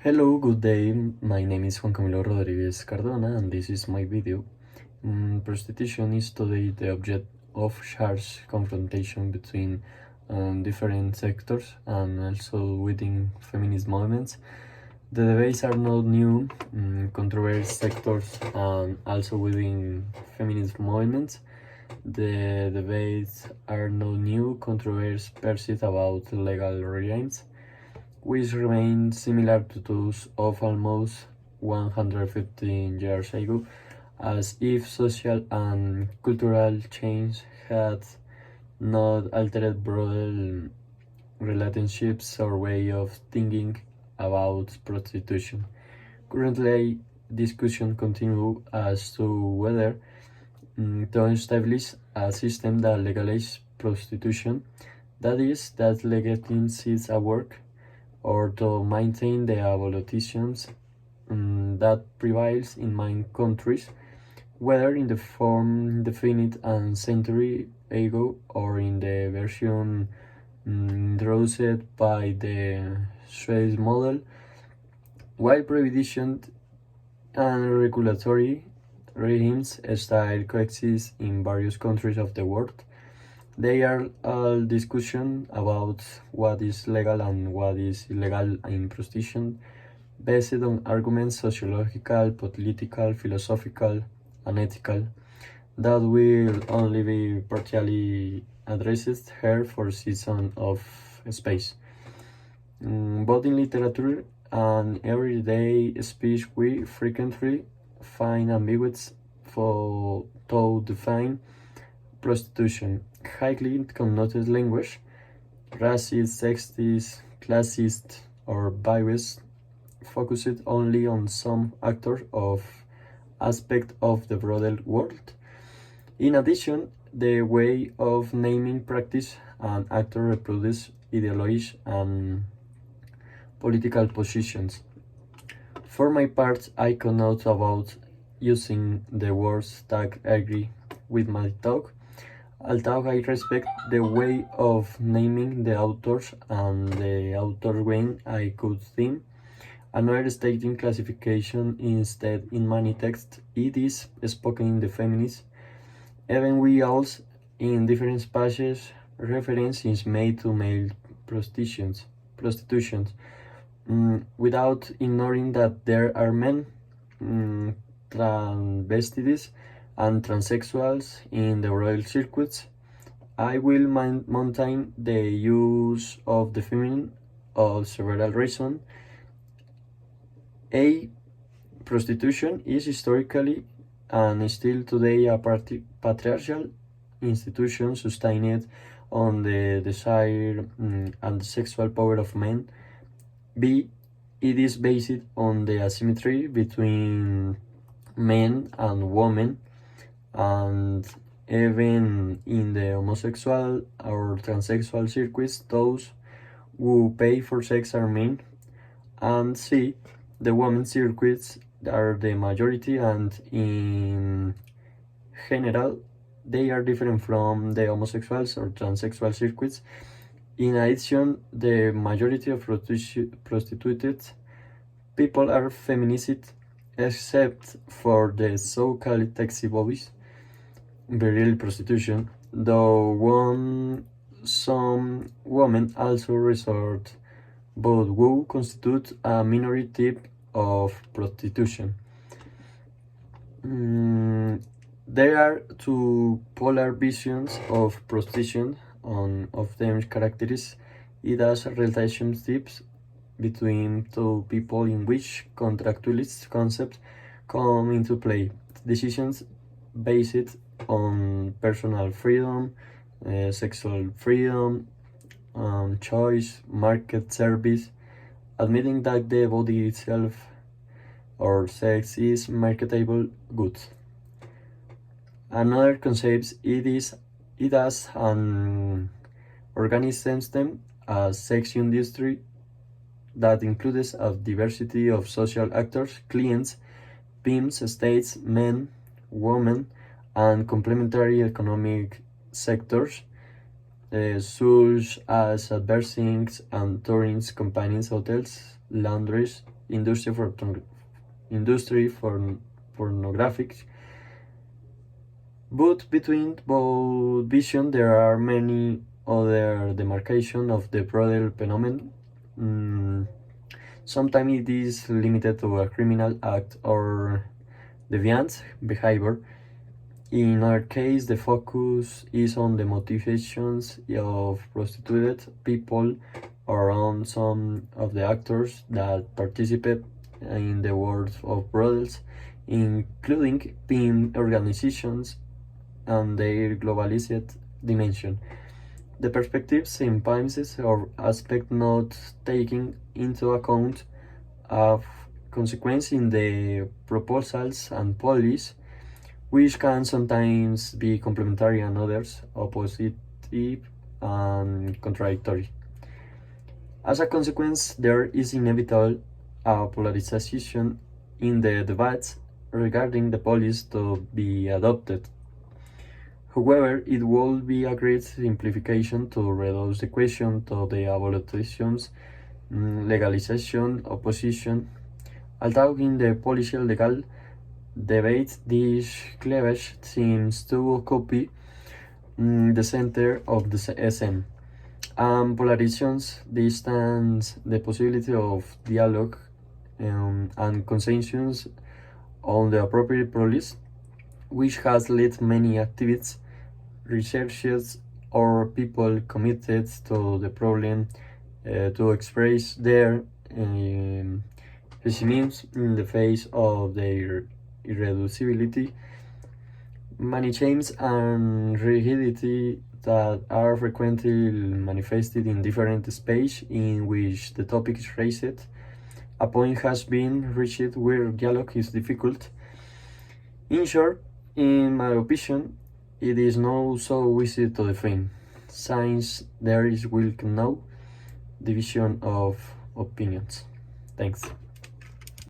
Hello, good day. My name is Juan Camilo Rodriguez Cardona, and this is my video. Prostitution is today the object of harsh confrontation between different sectors and also within feminist movements. The debates are not new, controversial sectors and also within feminist movements. The debates are not new, controversies persist about legal regimes, which remain similar to those of almost 115 years ago, as if social and cultural change had not altered broader relationships or way of thinking about prostitution. Currently, discussion continues as to whether to establish a system that legalizes prostitution, that is, that legalizes a work, or to maintain the abolitions that prevails in many countries, whether in the form defined a century ago or in the version introduced by the Swiss model. While prohibition and regulatory regimes still coexist in various countries of the world, they are all discussion about what is legal and what is illegal in prostitution, based on arguments sociological, political, philosophical, and ethical, that will only be partially addressed here for season of space. Both in literature and everyday speech, we frequently find ambiguities for to define prostitution. Highly connoted language, racist, sexist, classist, or biased, focused only on some actor of aspect of the broader world. In addition, the way of naming practice and actor reproduce ideologies and political positions. For my part, I cannot about using the words tag agree with my talk, although I respect the way of naming the authors and the author when I could think. Another stating classification instead in many texts, it is spoken in the feminist. Even we also, in different passages, reference is made to male prostitutions, without ignoring that there are men, transvestites, and transsexuals in the royal circuits. I will maintain the use of the feminine of several reasons. A. Prostitution is historically and still today a patriarchal institution sustained on the desire and the sexual power of men. B. It is based on the asymmetry between men and women, and even in the homosexual or transsexual circuits, those who pay for sex are men. And C. The women's circuits are the majority, and in general, they are different from the homosexuals or transsexual circuits. In addition, the majority of prostituted people are feminist, except for the so-called taxi boys, real prostitution, though some women also resort, but who constitute a minority type of prostitution. There are two polar visions of prostitution. On of them characteristics, it has relationships between two people in which contractualist concepts come into play. Decisions based on personal freedom, sexual freedom, choice, market service, admitting that the body itself or sex is marketable goods. Another concept it as an organized system, a sex industry that includes a diversity of social actors, clients, pimps, states, men, women, and complementary economic sectors, such as advertising and touring companies, hotels, laundries, industry for pornographic. But between both visions, there are many other demarcations of the broader phenomenon. Sometimes it is limited to a criminal act or deviant behavior. In our case, the focus is on the motivations of prostituted people around some of the actors that participate in the world of brothels, including pimp organizations and their globalized dimension. The perspectives impinses or aspect not taking into account of consequence in the proposals and policies, which can sometimes be complementary and others opposite and contradictory. As a consequence, there is inevitable a polarization in the debates regarding the policies to be adopted. However, it would be a great simplification to reduce the question to the abolitions, legalization, opposition. Although in the political legal debate, this cleavage seems to occupy the center of the SM. Polarizations distance the possibility of dialogue and consensus on the appropriate policy, which has led many activists, researchers, or people committed to the problem to express their pessimism in the face of their irreducibility, many shame and rigidity that are frequently manifested in different spaces in which the topic is raised. A point has been reached where dialogue is difficult. In short, in my opinion, it is not so easy to define, since there is will no division of opinions. Thanks.